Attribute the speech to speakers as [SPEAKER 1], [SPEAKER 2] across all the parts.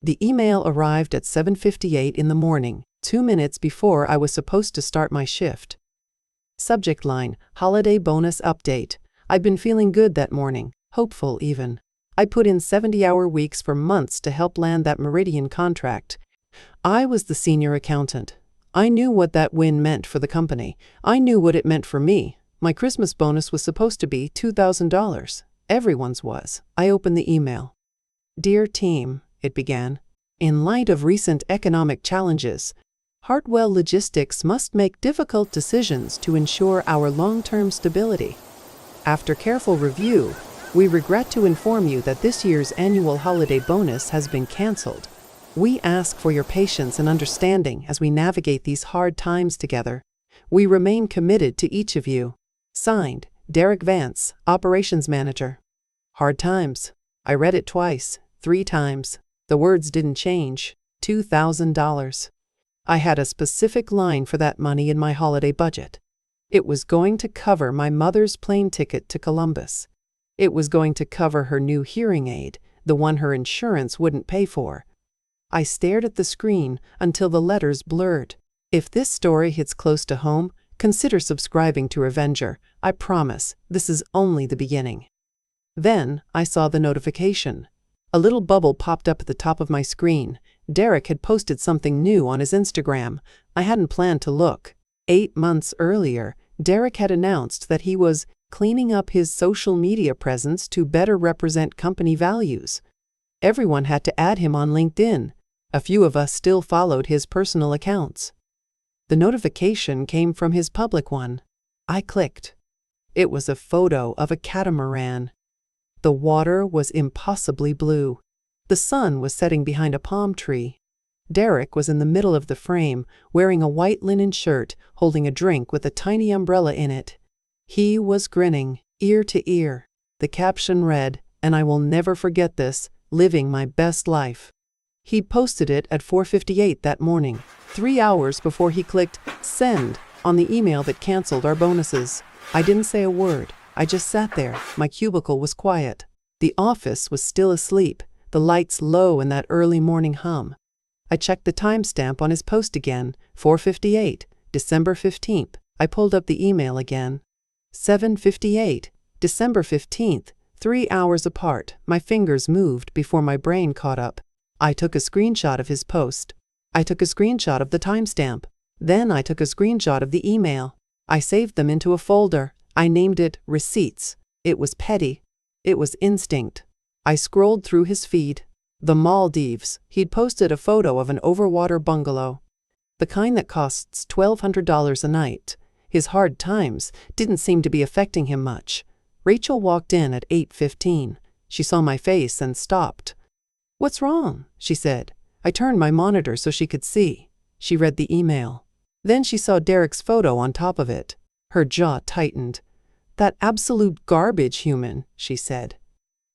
[SPEAKER 1] The email arrived at 7:58 in the morning, 2 minutes before I was supposed to start my shift. Subject line, Holiday Bonus Update. I'd been feeling good that morning, hopeful even. I put in 70-hour weeks for months to help land that Meridian contract. I was the senior accountant. I knew what that win meant for the company. I knew what it meant for me. My Christmas bonus was supposed to be $2,000. Everyone's was. I opened the email. Dear team, it began. In light of recent economic challenges, Hartwell Logistics must make difficult decisions to ensure our long-term stability. After careful review, we regret to inform you that this year's annual holiday bonus has been canceled. We ask for your patience and understanding as we navigate these hard times together. We remain committed to each of you. Signed, Derek Vance, Operations Manager. Hard times. I read it twice, 3 times. The words didn't change. $2,000. I had a specific line for that money in my holiday budget. It was going to cover my mother's plane ticket to Columbus. It was going to cover her new hearing aid, the one her insurance wouldn't pay for. I stared at the screen until the letters blurred. If this story hits close to home, consider subscribing to Revenger. I promise, this is only the beginning. Then I saw the notification. A little bubble popped up at the top of my screen. Derek had posted something new on his Instagram. I hadn't planned to look. 8 months earlier, Derek had announced that he was cleaning up his social media presence to better represent company values. Everyone had to add him on LinkedIn. A few of us still followed his personal accounts. The notification came from his public one. I clicked. It was a photo of a catamaran. The water was impossibly blue. The sun was setting behind a palm tree. Derek was in the middle of the frame, wearing a white linen shirt, holding a drink with a tiny umbrella in it. He was grinning, ear to ear. The caption read, and I will never forget this, living my best life. He posted it at 4:58 that morning, 3 hours before he clicked send on the email that canceled our bonuses. I didn't say a word. I just sat there. My cubicle was quiet. The office was still asleep, the lights low in that early morning hum. I checked the timestamp on his post again, 4:58, December 15th. I pulled up the email again. 7:58, December 15th, 3 hours apart. My fingers moved before my brain caught up. I took a screenshot of his post. I took a screenshot of the timestamp. Then I took a screenshot of the email. I saved them into a folder. I named it Receipts. It was petty. It was instinct. I scrolled through his feed. The Maldives. He'd posted a photo of an overwater bungalow. The kind that costs $1,200 a night. His hard times didn't seem to be affecting him much. Rachel walked in at 8:15. She saw my face and stopped. "What's wrong?" she said. I turned my monitor so she could see. She read the email. Then she saw Derek's photo on top of it. Her jaw tightened. "That absolute garbage human," she said.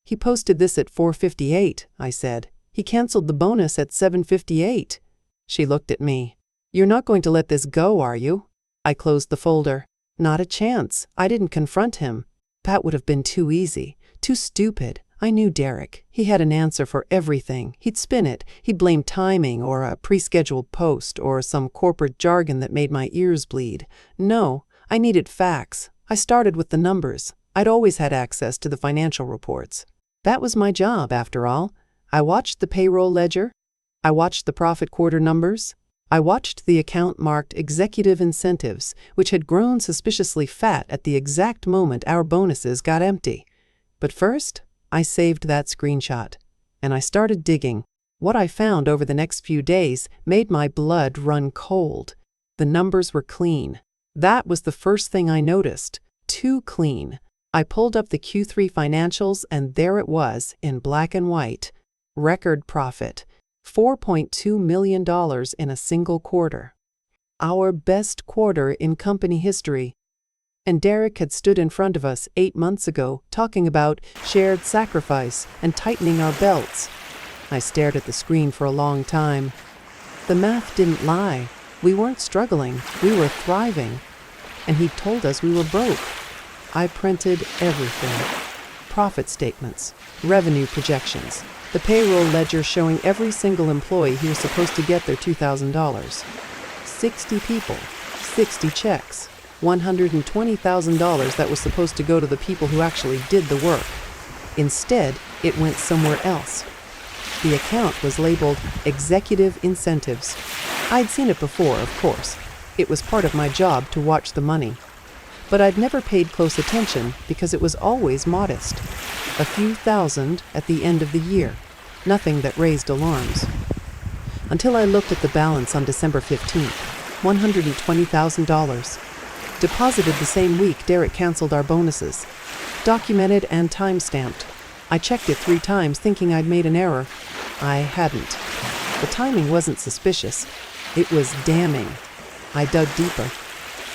[SPEAKER 1] "He posted this at 4:58, I said. "He canceled the bonus at 7:58. She looked at me. "You're not going to let this go, are you?" I closed the folder. Not a chance. I didn't confront him. That would have been too easy, too stupid. I knew Derek. He had an answer for everything. He'd spin it. He'd blame timing or a pre-scheduled post or some corporate jargon that made my ears bleed. No, I needed facts. I started with the numbers. I'd always had access to the financial reports. That was my job, after all. I watched the payroll ledger. I watched the profit quarter numbers. I watched the account marked executive incentives, which had grown suspiciously fat at the exact moment our bonuses got empty. But first, I saved that screenshot, and I started digging. What I found over the next few days made my blood run cold. The numbers were clean. That was the first thing I noticed. Too clean. I pulled up the Q3 financials, and there it was, in black and white. Record profit. $4.2 million in a single quarter. Our best quarter in company history. And Derek had stood in front of us 8 months ago, talking about shared sacrifice and tightening our belts. I stared at the screen for a long time. The math didn't lie. We weren't struggling. We were thriving. And he told us we were broke. I printed everything. Profit statements, revenue projections, The payroll ledger showing every single employee who was supposed to get their $2,000. 60 people, 60 checks, $120,000 that was supposed to go to the people who actually did the work. Instead, it went somewhere else. The account was labeled Executive Incentives. I'd seen it before, of course. It was part of my job to watch the money. But I'd never paid close attention because it was always modest. A few thousand at the end of the year. Nothing that raised alarms. Until I looked at the balance on December 15th, $120,000. Deposited the same week Derek canceled our bonuses. Documented and time-stamped. I checked it 3 times thinking I'd made an error. I hadn't. The timing wasn't suspicious. It was damning. I dug deeper.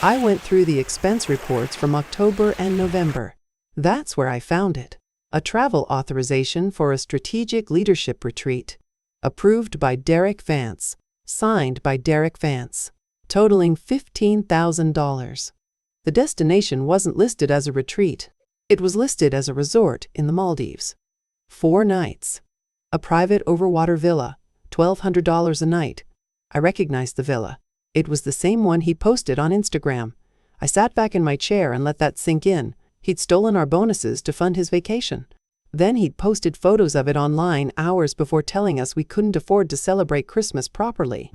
[SPEAKER 1] I went through the expense reports from October and November. That's where I found it. A travel authorization for a strategic leadership retreat. Approved by Derek Vance. Signed by Derek Vance. Totaling $15,000. The destination wasn't listed as a retreat. It was listed as a resort in the Maldives. 4 nights. A private overwater villa, $1,200 a night. I recognized the villa. It was the same one he posted on Instagram. I sat back in my chair and let that sink in. He'd stolen our bonuses to fund his vacation. Then he'd posted photos of it online hours before telling us we couldn't afford to celebrate Christmas properly.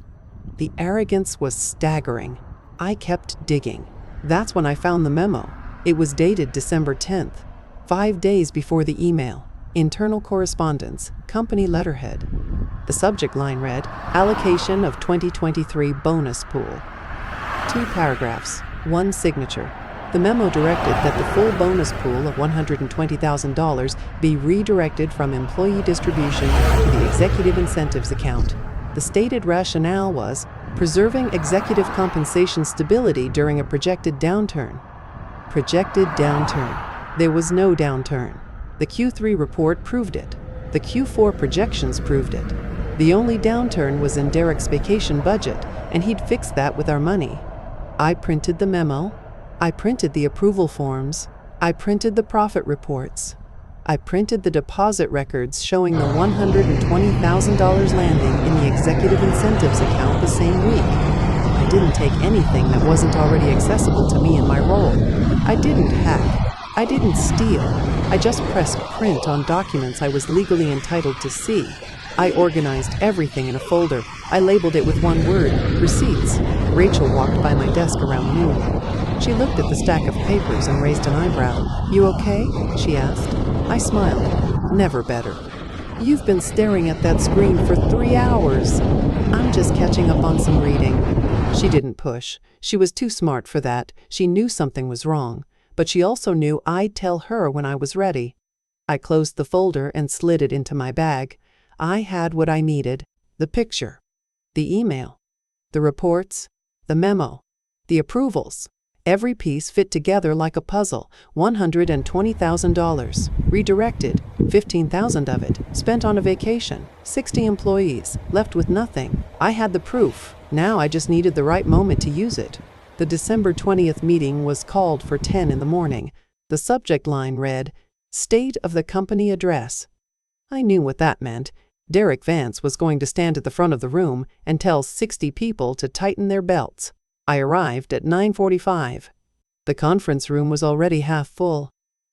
[SPEAKER 1] The arrogance was staggering. I kept digging. That's when I found the memo. It was dated December 10th, 5 days before the email. Internal correspondence, company letterhead. The subject line read, Allocation of 2023 Bonus Pool. 2 paragraphs, 1 signature. The memo directed that the full bonus pool of $120,000 be redirected from employee distribution to the executive incentives account. The stated rationale was preserving executive compensation stability during a projected downturn. Projected downturn. There was no downturn. The Q3 report proved it. The Q4 projections proved it. The only downturn was in Derek's vacation budget, and he'd fixed that with our money. I printed the memo. I printed the approval forms. I printed the profit reports. I printed the deposit records showing the $120,000 landing in the executive incentives account the same week. I didn't take anything that wasn't already accessible to me in my role. I didn't hack. I didn't steal. I just pressed print on documents I was legally entitled to see. I organized everything in a folder. I labeled it with one word, receipts. Rachel walked by my desk around noon. She looked at the stack of papers and raised an eyebrow. You okay? She asked. I smiled. Never better. You've been staring at that screen for 3 hours. I'm just catching up on some reading. She didn't push. She was too smart for that. She knew something was wrong. But she also knew I'd tell her when I was ready. I closed the folder and slid it into my bag. I had what I needed. The picture. The email. The reports. The memo. The approvals. Every piece fit together like a puzzle. $120,000. Redirected. $15,000 of it. Spent on a vacation. 60 employees. Left with nothing. I had the proof. Now I just needed the right moment to use it. The December 20th meeting was called for 10 in the morning. The subject line read, State of the Company Address. I knew what that meant. Derek Vance was going to stand at the front of the room and tell 60 people to tighten their belts. I arrived at 9:45. The conference room was already half full.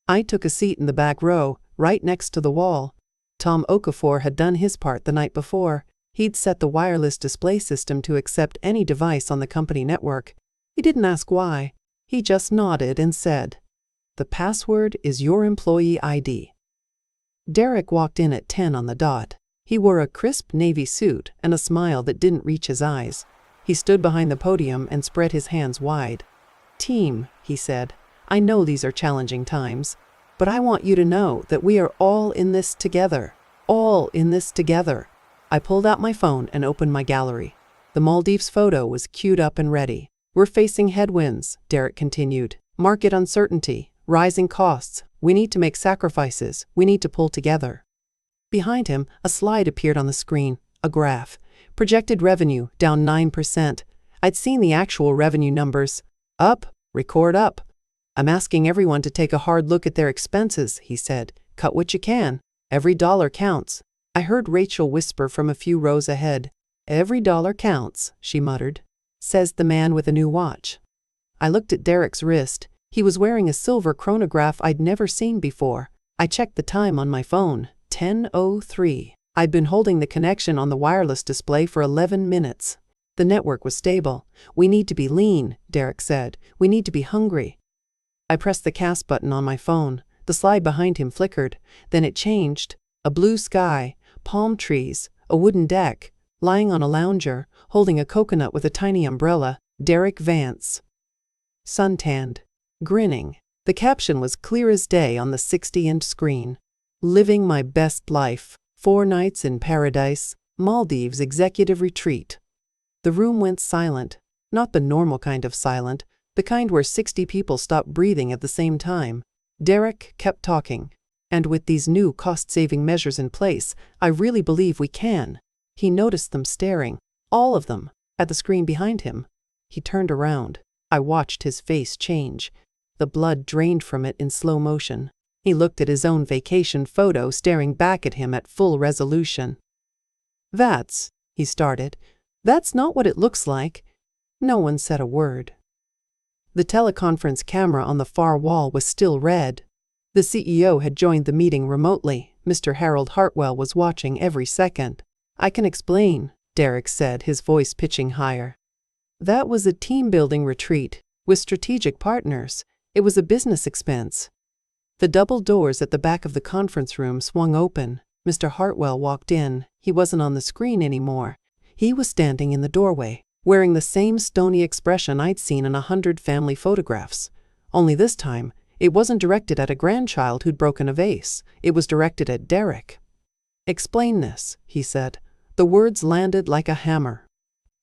[SPEAKER 1] I took a seat in the back row, right next to the wall. Tom Okafor had done his part the night before. He'd set the wireless display system to accept any device on the company network. He didn't ask why. He just nodded and said, The password is your employee ID. Derek walked in at 10 on the dot. He wore a crisp navy suit and a smile that didn't reach his eyes. He stood behind the podium and spread his hands wide. Team, he said, I know these are challenging times, but I want you to know that we are all in this together. All in this together. I pulled out my phone and opened my gallery. The Maldives photo was queued up and ready. We're facing headwinds, Derek continued. Market uncertainty, rising costs. We need to make sacrifices. We need to pull together. Behind him, a slide appeared on the screen, a graph. Projected revenue, down 9%. I'd seen the actual revenue numbers. Up, record up. I'm asking everyone to take a hard look at their expenses, he said. Cut what you can. Every dollar counts. I heard Rachel whisper from a few rows ahead. "Every dollar counts," she muttered. "Says the man with a new watch." I looked at Derek's wrist. He was wearing a silver chronograph I'd never seen before. I checked the time on my phone. 10:03. I'd been holding the connection on the wireless display for 11 minutes. The network was stable. "We need to be lean," Derek said. "We need to be hungry." I pressed the cast button on my phone. The slide behind him flickered. Then it changed. A blue sky, palm trees, a wooden deck, lying on a lounger, holding a coconut with a tiny umbrella, Derek Vance. Suntanned. Grinning. The caption was clear as day on the 60-inch screen. "Living my best life. 4 nights in paradise. Maldives executive retreat." The room went silent. Not the normal kind of silent, the kind where 60 people stop breathing at the same time. Derek kept talking. "And with these new cost-saving measures in place, I really believe we can." He noticed them staring, all of them, at the screen behind him. He turned around. I watched his face change. The blood drained from it in slow motion. He looked at his own vacation photo staring back at him at full resolution. He started. "That's not what it looks like." No one said a word. The teleconference camera on the far wall was still red. The CEO had joined the meeting remotely. Mr. Harold Hartwell was watching every second. "I can explain," Derek said, his voice pitching higher. "That was a team-building retreat with strategic partners. It was a business expense." The double doors at the back of the conference room swung open. Mr. Hartwell walked in. He wasn't on the screen anymore. He was standing in the doorway, wearing the same stony expression I'd seen in 100 family photographs. Only this time, it wasn't directed at a grandchild who'd broken a vase. It was directed at Derek. "Explain this," he said. The words landed like a hammer.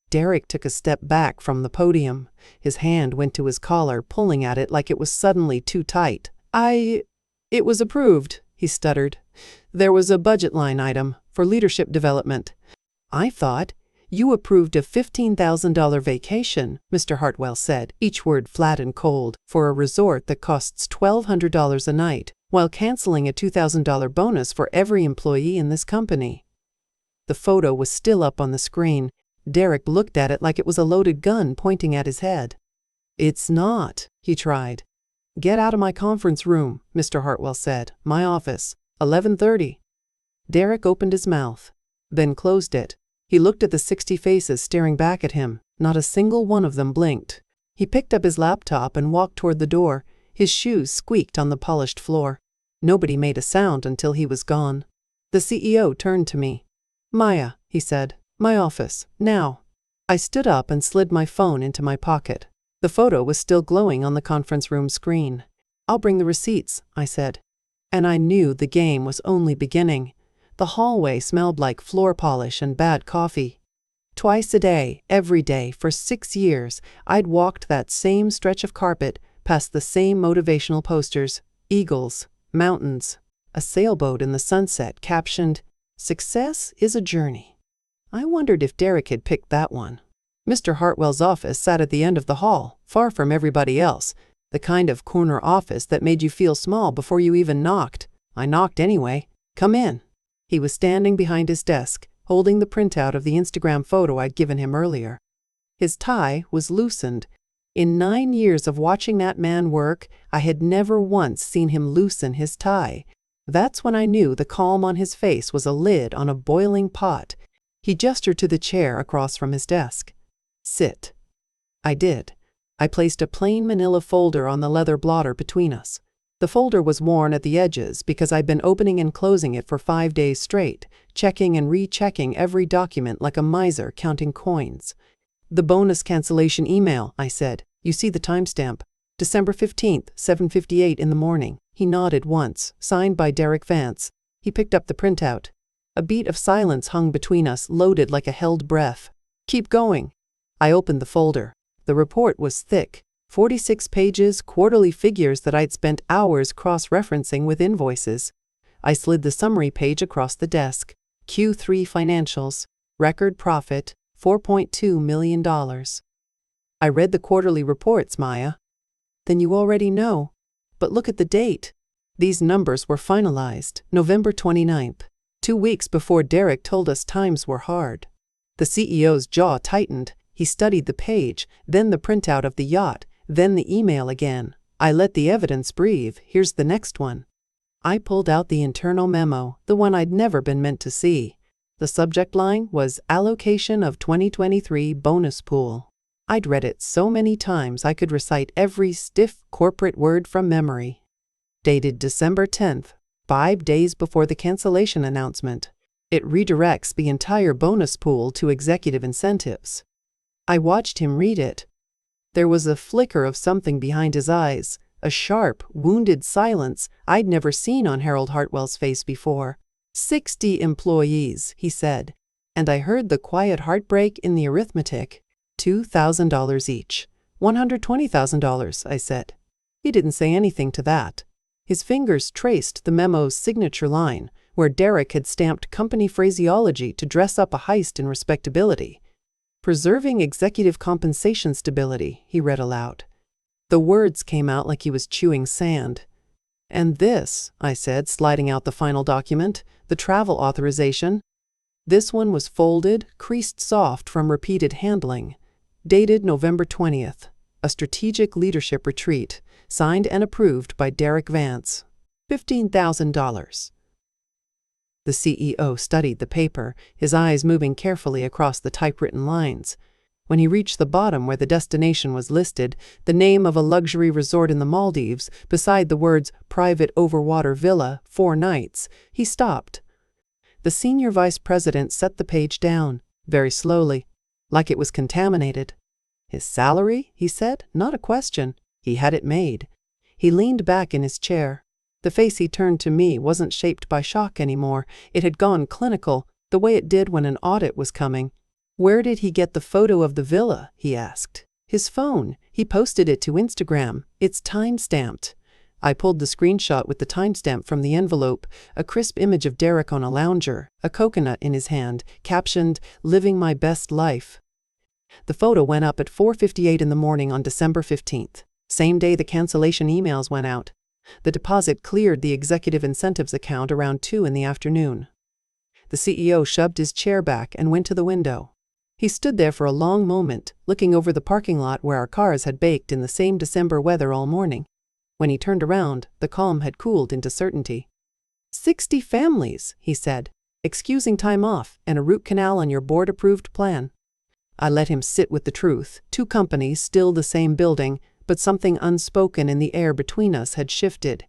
[SPEAKER 1] Derek took a step back from the podium. His hand went to his collar, pulling at it like it was suddenly too tight. It was approved," he stuttered. "There was a budget line item for leadership development." "I thought you approved a $15,000 vacation," Mr. Hartwell said, each word flat and cold, "for a resort that costs $1,200 a night, while canceling a $2,000 bonus for every employee in this company." The photo was still up on the screen. Derek looked at it like it was a loaded gun pointing at his head. "It's not," he tried. "Get out of my conference room," Mr. Hartwell said. "My office. 11:30. Derek opened his mouth, then closed it. He looked at the 60 faces staring back at him. Not a single one of them blinked. He picked up his laptop and walked toward the door. His shoes squeaked on the polished floor. Nobody made a sound until he was gone. The CEO turned to me. "Maya," he said. "My office, now." I stood up and slid my phone into my pocket. The photo was still glowing on the conference room screen. "I'll bring the receipts," I said. And I knew the game was only beginning. The hallway smelled like floor polish and bad coffee. Twice a day, every day, for 6 years, I'd walked that same stretch of carpet, past the same motivational posters, eagles, mountains, a sailboat in the sunset captioned, "Success is a journey." I wondered if Derek had picked that one. Mr. Hartwell's office sat at the end of the hall, far from everybody else, the kind of corner office that made you feel small before you even knocked. I knocked anyway. "Come in." He was standing behind his desk, holding the printout of the Instagram photo I'd given him earlier. His tie was loosened. In 9 years of watching that man work, I had never once seen him loosen his tie. That's when I knew the calm on his face was a lid on a boiling pot. He gestured to the chair across from his desk. "Sit." I did. I placed a plain manila folder on the leather blotter between us. The folder was worn at the edges because I'd been opening and closing it for 5 days straight, checking and rechecking every document like a miser counting coins. "The bonus cancellation email," I said. "You see the timestamp. December 15th, 7:58 in the morning." He nodded once, signed by Derek Vance. He picked up the printout. A beat of silence hung between us, loaded like a held breath. "Keep going." I opened the folder. The report was thick. 46 pages, quarterly figures that I'd spent hours cross-referencing with invoices. I slid the summary page across the desk. Q3 financials. Record profit, $4.2 million. I read the quarterly reports, Maya. "Then you already know. But look at the date. These numbers were finalized November 29th. 2 weeks before Derek told us times were hard. The CEO's jaw tightened. He studied the page, then the printout of the yacht, then the email again. I let the evidence breathe. Here's the next one. I pulled out the internal memo, the one I'd never been meant to see. The subject line was Allocation of 2023 Bonus Pool. I'd read it so many times I could recite every stiff corporate word from memory. Dated December 10th, 5 days before the cancellation announcement. It redirects the entire bonus pool to executive incentives. I watched him read it. There was a flicker of something behind his eyes, a sharp, wounded silence I'd never seen on Harold Hartwell's face before. 60 employees, he said, and I heard the quiet heartbreak in the arithmetic. $2,000 each. $120,000, I said. He didn't say anything to that. His fingers traced the memo's signature line, where Derek had stamped company phraseology to dress up a heist in respectability. Preserving executive compensation stability, he read aloud. The words came out like he was chewing sand. And this, I said, sliding out the final document, the travel authorization. This one was folded, creased soft from repeated handling. Dated November 20th, a strategic leadership retreat, signed and approved by Derek Vance. $15,000. The CEO studied the paper, his eyes moving carefully across the typewritten lines. When he reached the bottom where the destination was listed, the name of a luxury resort in the Maldives, beside the words Private Overwater Villa, 4 nights, he stopped. The senior vice president set the page down, very slowly, like it was contaminated. His salary, he said, not a question. He had it made. He leaned back in his chair. The face he turned to me wasn't shaped by shock anymore. It had gone clinical, the way it did when an audit was coming. Where did he get the photo of the villa? He asked. His phone. He posted it to Instagram. It's time-stamped. I pulled the screenshot with the timestamp from the envelope, a crisp image of Derek on a lounger, a coconut in his hand, captioned, "Living my best life." The photo went up at 4:58 in the morning on December 15th, same day the cancellation emails went out. The deposit cleared the executive incentives account around 2 in the afternoon. The CEO shoved his chair back and went to the window. He stood there for a long moment, looking over the parking lot where our cars had baked in the same December weather all morning. When he turned around, the calm had cooled into certainty. 60 families, he said, excusing time off and a root canal on your board-approved plan. I let him sit with the truth. 2 companies, still the same building, but something unspoken in the air between us had shifted.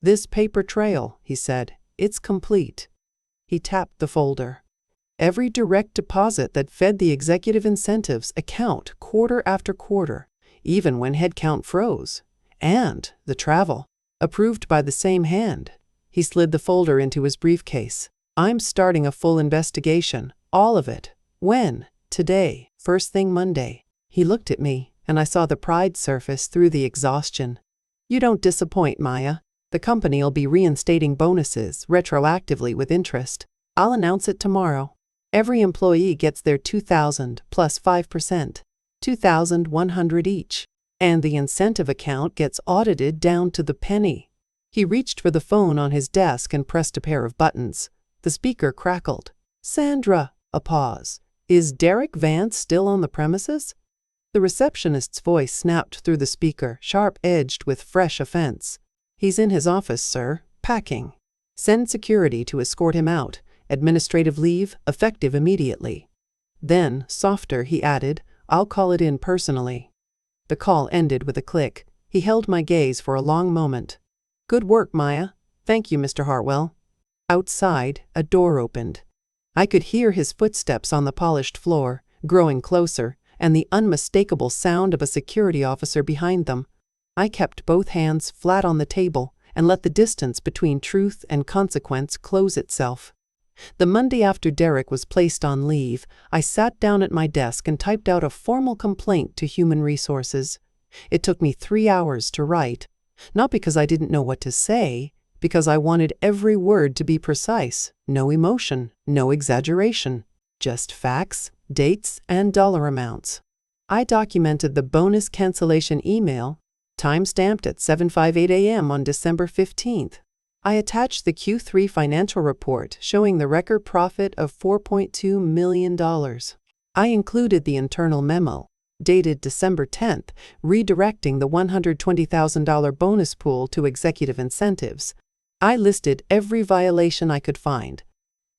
[SPEAKER 1] This paper trail, he said, it's complete. He tapped the folder. Every direct deposit that fed the executive incentives account quarter after quarter, even when headcount froze. And the travel, approved by the same hand. He slid the folder into his briefcase. I'm starting a full investigation, all of it. When? Today, first thing Monday. He looked at me, and I saw the pride surface through the exhaustion. You don't disappoint, Maya. The company'll be reinstating bonuses retroactively with interest. I'll announce it tomorrow. Every employee gets their $2,000 plus 5%, $2,100 each. And the incentive account gets audited down to the penny. He reached for the phone on his desk and pressed a pair of buttons. The speaker crackled. Sandra, a pause. Is Derek Vance still on the premises? The receptionist's voice snapped through the speaker, sharp-edged with fresh offense. He's in his office, sir, packing. Send security to escort him out. Administrative leave, effective immediately. Then, softer, he added, I'll call it in personally. The call ended with a click. He held my gaze for a long moment. Good work, Maya. Thank you, Mr. Hartwell. Outside, a door opened. I could hear his footsteps on the polished floor, growing closer, and the unmistakable sound of a security officer behind them. I kept both hands flat on the table and let the distance between truth and consequence close itself. The Monday after Derek was placed on leave, I sat down at my desk and typed out a formal complaint to Human Resources. It took me 3 hours to write, not because I didn't know what to say, because I wanted every word to be precise, no emotion, no exaggeration, just facts, dates, and dollar amounts. I documented the bonus cancellation email, time-stamped at 7:58 a.m. on December 15th. I attached the Q3 financial report showing the record profit of $4.2 million. I included the internal memo, dated December 10th, redirecting the $120,000 bonus pool to executive incentives. I listed every violation I could find: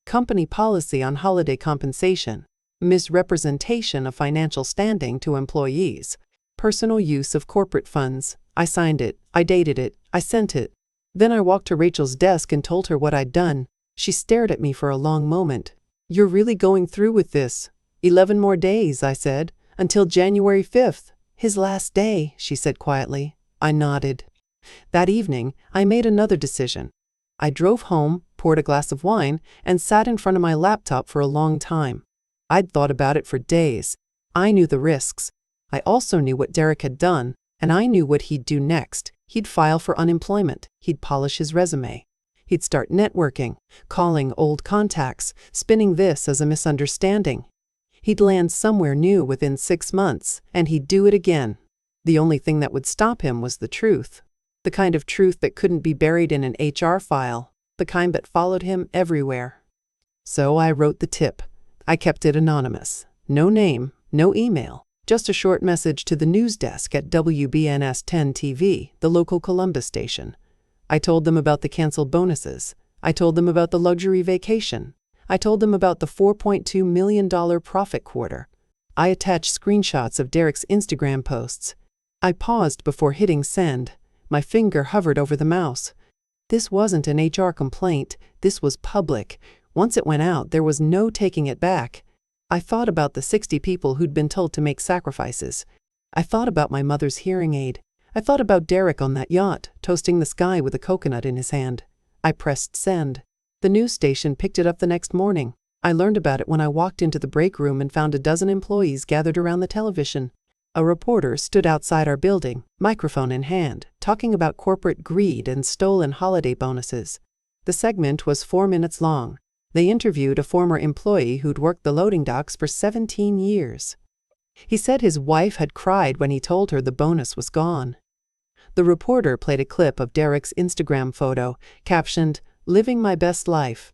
[SPEAKER 1] company policy on holiday compensation, misrepresentation of financial standing to employees, personal use of corporate funds. I signed it, I dated it, I sent it. Then I walked to Rachel's desk and told her what I'd done. She stared at me for a long moment. "You're really going through with this?" 11 more days, I said, "until January 5th. His last day," she said quietly. I nodded. That evening, I made another decision. I drove home, poured a glass of wine, and sat in front of my laptop for a long time. I'd thought about it for days. I knew the risks. I also knew what Derek had done, and I knew what he'd do next. He'd file for unemployment. He'd polish his resume. He'd start networking, calling old contacts, spinning this as a misunderstanding. He'd land somewhere new within 6 months, and he'd do it again. The only thing that would stop him was the truth. The kind of truth that couldn't be buried in an HR file. The kind that followed him everywhere. So I wrote the tip. I kept it anonymous. No name, no email. Just a short message to the news desk at WBNS 10 TV, the local Columbus station. I told them about the canceled bonuses. I told them about the luxury vacation. I told them about the $4.2 million profit quarter. I attached screenshots of Derek's Instagram posts. I paused before hitting send. My finger hovered over the mouse. This wasn't an HR complaint. This was public. Once it went out, there was no taking it back. I thought about the 60 people who'd been told to make sacrifices. I thought about my mother's hearing aid. I thought about Derek on that yacht, toasting the sky with a coconut in his hand. I pressed send. The news station picked it up the next morning. I learned about it when I walked into the break room and found a dozen employees gathered around the television. A reporter stood outside our building, microphone in hand, talking about corporate greed and stolen holiday bonuses. The segment was 4 minutes long. They interviewed a former employee who'd worked the loading docks for 17 years. He said his wife had cried when he told her the bonus was gone. The reporter played a clip of Derek's Instagram photo, captioned, "Living my best life."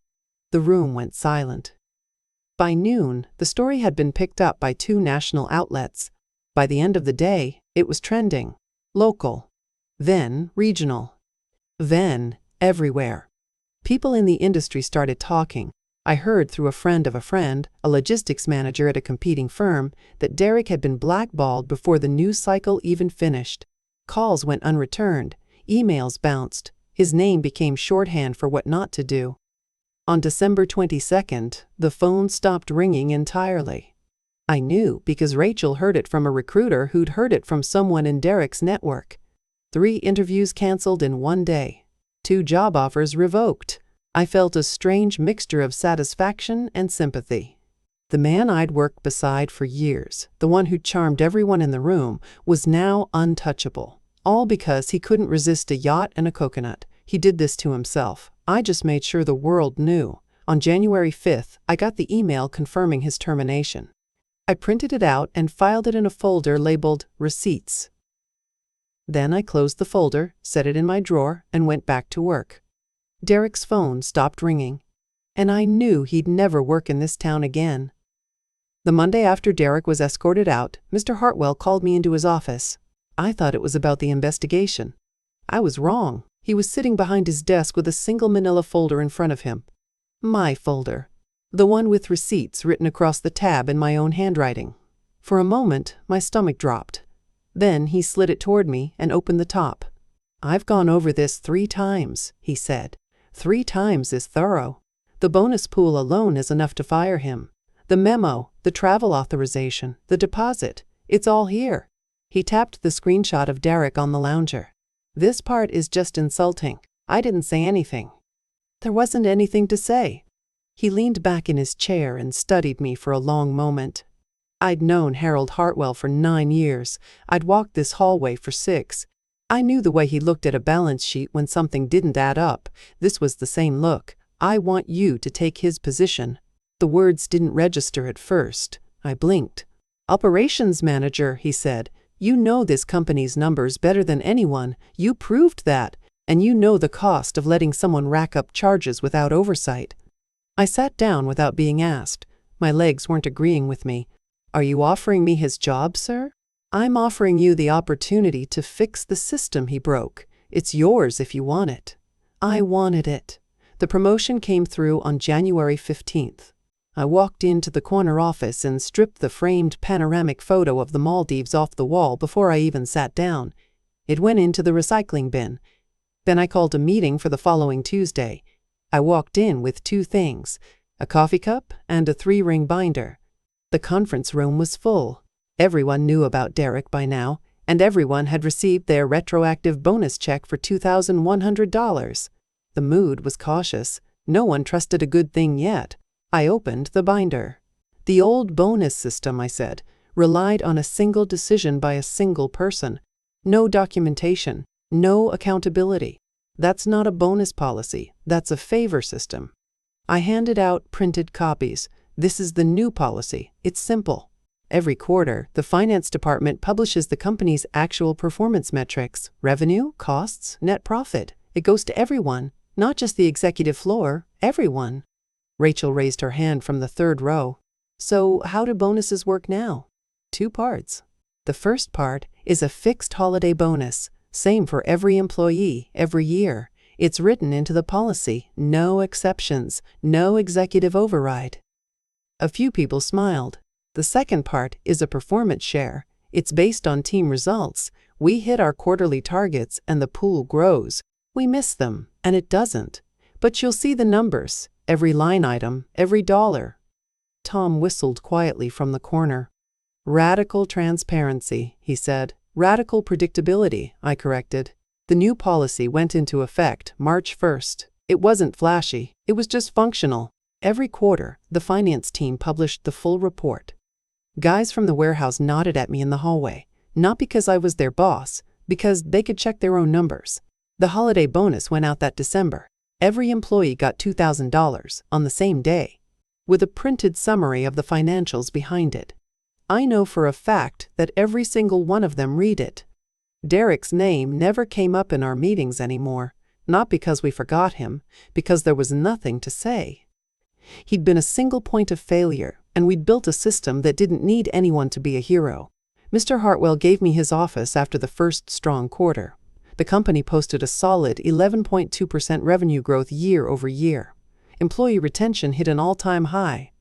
[SPEAKER 1] The room went silent. By noon, the story had been picked up by 2 national outlets. By the end of the day, it was trending. Local. Then regional. Then everywhere. People in the industry started talking. I heard through a friend of a friend, a logistics manager at a competing firm, that Derek had been blackballed before the news cycle even finished. Calls went unreturned. Emails bounced. His name became shorthand for what not to do. On December 22nd, the phone stopped ringing entirely. I knew because Rachel heard it from a recruiter who'd heard it from someone in Derek's network. 3 interviews canceled in 1 day. 2 job offers revoked. I felt a strange mixture of satisfaction and sympathy. The man I'd worked beside for years, the one who charmed everyone in the room, was now untouchable. All because he couldn't resist a yacht and a coconut. He did this to himself. I just made sure the world knew. On January 5th, I got the email confirming his termination. I printed it out and filed it in a folder labeled Receipts. Then I closed the folder, set it in my drawer, and went back to work. Derek's phone stopped ringing, and I knew he'd never work in this town again. The Monday after Derek was escorted out, Mr. Hartwell called me into his office. I thought it was about the investigation. I was wrong. He was sitting behind his desk with a single manila folder in front of him. My folder. The one with receipts written across the tab in my own handwriting. For a moment, my stomach dropped. Then he slid it toward me and opened the top. "I've gone over this 3 times, he said. 3 times is thorough. The bonus pool alone is enough to fire him. The memo, the travel authorization, the deposit, it's all here." He tapped the screenshot of Derek on the lounger. "This part is just insulting. I didn't say anything." There wasn't anything to say. He leaned back in his chair and studied me for a long moment. I'd known Harold Hartwell for 9 years. I'd walked this hallway for 6. I knew the way he looked at a balance sheet when something didn't add up. This was the same look. "I want you to take his position." The words didn't register at first. I blinked. "Operations manager," he said. "You know this company's numbers better than anyone. You proved that. And you know the cost of letting someone rack up charges without oversight. I sat down without being asked. My legs weren't agreeing with me. Are you offering me his job, sir? I'm offering you the opportunity to fix the system he broke. It's yours if you want it. I wanted it. The promotion came through on January 15th. I walked into the corner office and stripped the framed panoramic photo of the Maldives off the wall before I even sat down. It went into the recycling bin. Then I called a meeting for the following Tuesday. I walked in with two things, a coffee cup and a 3-ring binder. The conference room was full. Everyone knew about Derek by now, and everyone had received their retroactive bonus check for $2,100. The mood was cautious. No one trusted a good thing yet. I opened the binder. The old bonus system, I said, relied on a single decision by a single person. No documentation, no accountability. That's not a bonus policy, that's a favor system. I handed out printed copies. This is the new policy. It's simple. Every quarter, the finance department publishes the company's actual performance metrics, revenue, costs, net profit. It goes to everyone, not just the executive floor, everyone. Rachel raised her hand from the third row. So how do bonuses work now? 2 parts. The first part is a fixed holiday bonus, same for every employee, every year. It's written into the policy, no exceptions, no executive override. A few people smiled. The second part is a performance share. It's based on team results. We hit our quarterly targets and the pool grows. We miss them, and it doesn't. But you'll see the numbers. Every line item, every dollar. Tom whistled quietly from the corner. Radical transparency, he said. Radical predictability, I corrected. The new policy went into effect March 1st. It wasn't flashy, it was just functional. Every quarter, the finance team published the full report. Guys from the warehouse nodded at me in the hallway, not because I was their boss, because they could check their own numbers. The holiday bonus went out that December. Every employee got $2,000 on the same day, with a printed summary of the financials behind it. I know for a fact that every single one of them read it. Derek's name never came up in our meetings anymore, not because we forgot him, because there was nothing to say. He'd been a single point of failure, and we'd built a system that didn't need anyone to be a hero. Mr. Hartwell gave me his office after the first strong quarter. The company posted a solid 11.2% revenue growth year over year. Employee retention hit an all-time high.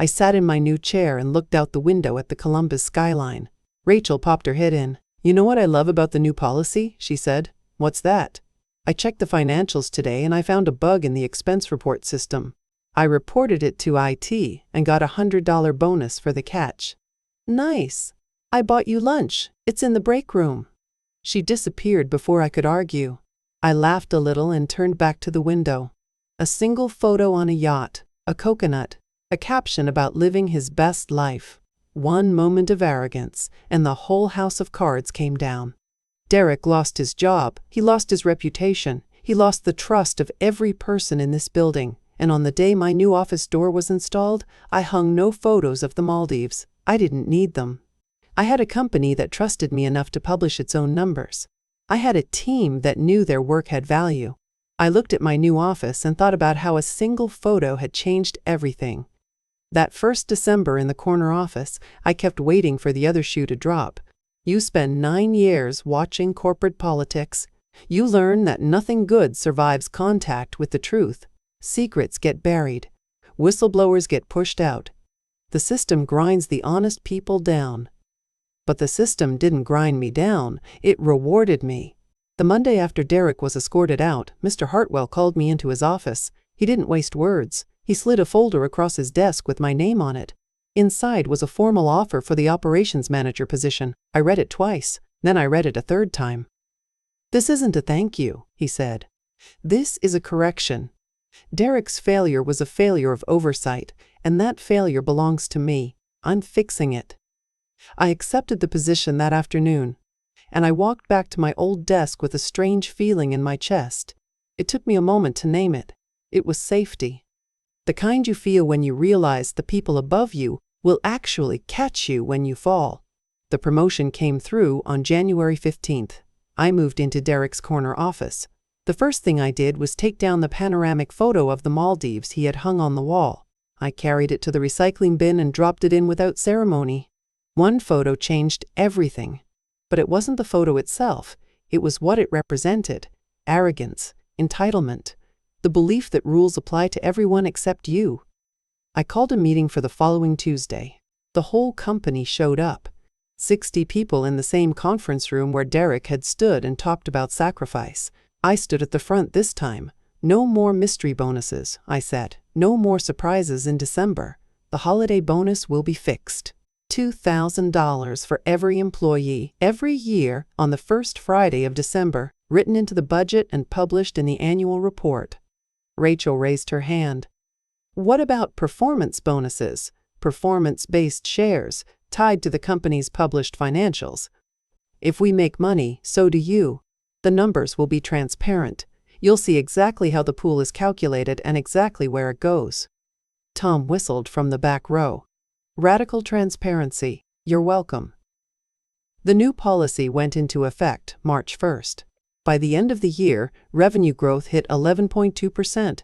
[SPEAKER 1] I sat in my new chair and looked out the window at the Columbus skyline. Rachel popped her head in. You know what I love about the new policy? She said. What's that? I checked the financials today and I found a bug in the expense report system. I reported it to IT and got a $100 bonus for the catch. Nice. I bought you lunch. It's in the break room. She disappeared before I could argue. I laughed a little and turned back to the window. A single photo on a yacht, a coconut, a caption about living his best life. One moment of arrogance, and the whole house of cards came down. Derek lost his job, he lost his reputation, he lost the trust of every person in this building, and on the day my new office door was installed, I hung no photos of the Maldives. I didn't need them. I had a company that trusted me enough to publish its own numbers. I had a team that knew their work had value. I looked at my new office and thought about how a single photo had changed everything. That first December in the corner office, I kept waiting for the other shoe to drop. You spend 9 years watching corporate politics. You learn that nothing good survives contact with the truth. Secrets get buried. Whistleblowers get pushed out. The system grinds the honest people down. But the system didn't grind me down, it rewarded me. The Monday after Derek was escorted out, Mr. Hartwell called me into his office. He didn't waste words. He slid a folder across his desk with my name on it. Inside was a formal offer for the operations manager position. I read it twice, then I read it a third time. This isn't a thank you, he said. This is a correction. Derek's failure was a failure of oversight, and that failure belongs to me. I'm fixing it. I accepted the position that afternoon, and I walked back to my old desk with a strange feeling in my chest. It took me a moment to name it. It was safety. The kind you feel when you realize the people above you will actually catch you when you fall. The promotion came through on January 15th. I moved into Derek's corner office. The first thing I did was take down the panoramic photo of the Maldives he had hung on the wall. I carried it to the recycling bin and dropped it in without ceremony. One photo changed everything. But it wasn't the photo itself, it was what it represented: arrogance, entitlement, the belief that rules apply to everyone except you. I called a meeting for the following Tuesday. The whole company showed up. 60 people in the same conference room where Derek had stood and talked about sacrifice. I stood at the front this time. No more mystery bonuses, I said. No more surprises in December. The holiday bonus will be fixed. $2,000 for every employee, every year, on the first Friday of December, written into the budget and published in the annual report. Rachel raised her hand. What about performance bonuses? Performance-based shares, tied to the company's published financials. If we make money, so do you. The numbers will be transparent. You'll see exactly how the pool is calculated and exactly where it goes. Tom whistled from the back row. Radical transparency. You're welcome. The new policy went into effect March 1st. By the end of the year, revenue growth hit 11.2%.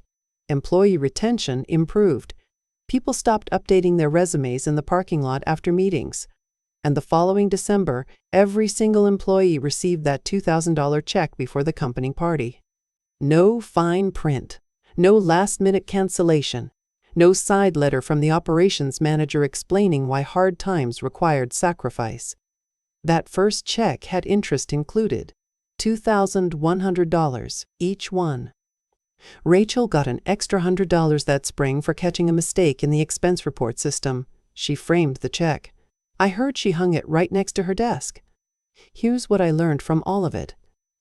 [SPEAKER 1] Employee retention improved. People stopped updating their resumes in the parking lot after meetings. And the following December, every single employee received that $2,000 check before the company party. No fine print. No last-minute cancellation. No side letter from the operations manager explaining why hard times required sacrifice. That first check had interest included. $2,100 each one. Rachel got an extra $100 that spring for catching a mistake in the expense report system. She framed the check. I heard she hung it right next to her desk. Here's what I learned from all of it.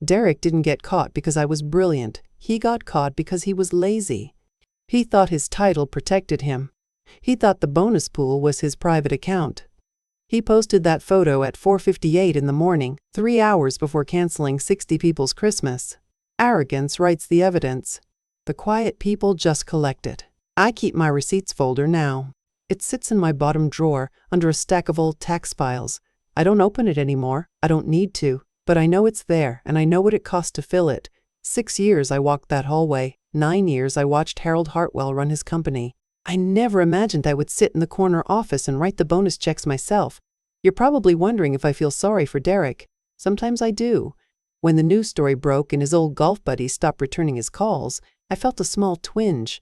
[SPEAKER 1] Derek didn't get caught because I was brilliant. He got caught because he was lazy. He thought his title protected him. He thought the bonus pool was his private account. He posted that photo at 4:58 in the morning, 3 hours before canceling 60 people's Christmas. Arrogance writes the evidence. The quiet people just collect it. I keep my receipts folder now. It sits in my bottom drawer under a stack of old tax files. I don't open it anymore. I don't need to. But I know it's there, and I know what it cost to fill it. 6 years I walked that hallway. 9 years I watched Harold Hartwell run his company. I never imagined I would sit in the corner office and write the bonus checks myself. You're probably wondering if I feel sorry for Derek. Sometimes I do. When the news story broke and his old golf buddies stopped returning his calls, I felt a small twinge.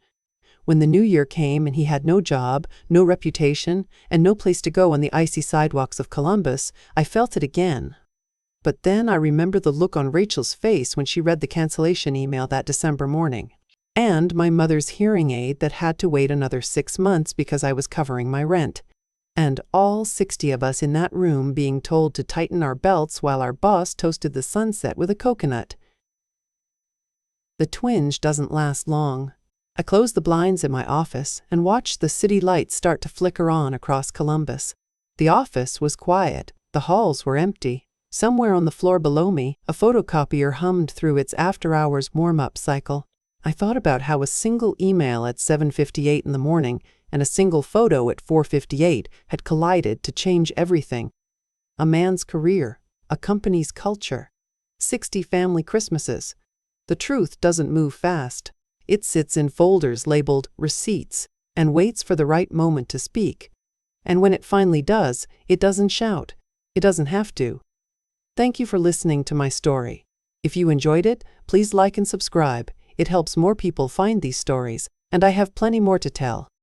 [SPEAKER 1] When the new year came and he had no job, no reputation, and no place to go on the icy sidewalks of Columbus, I felt it again. But then I remember the look on Rachel's face when she read the cancellation email that December morning. And my mother's hearing aid that had to wait another 6 months because I was covering my rent. And all 60 of us in that room being told to tighten our belts while our boss toasted the sunset with a coconut. The twinge doesn't last long. I closed the blinds in my office and watched the city lights start to flicker on across Columbus. The office was quiet. The halls were empty. Somewhere on the floor below me, a photocopier hummed through its after-hours warm-up cycle. I thought about how a single email at 7:58 in the morning and a single photo at 4:58 had collided to change everything. A man's career, a company's culture, 60 family Christmases. The truth doesn't move fast. It sits in folders labeled receipts and waits for the right moment to speak. And when it finally does, it doesn't shout. It doesn't have to. Thank you for listening to my story. If you enjoyed it, please like and subscribe. It helps more people find these stories, and I have plenty more to tell.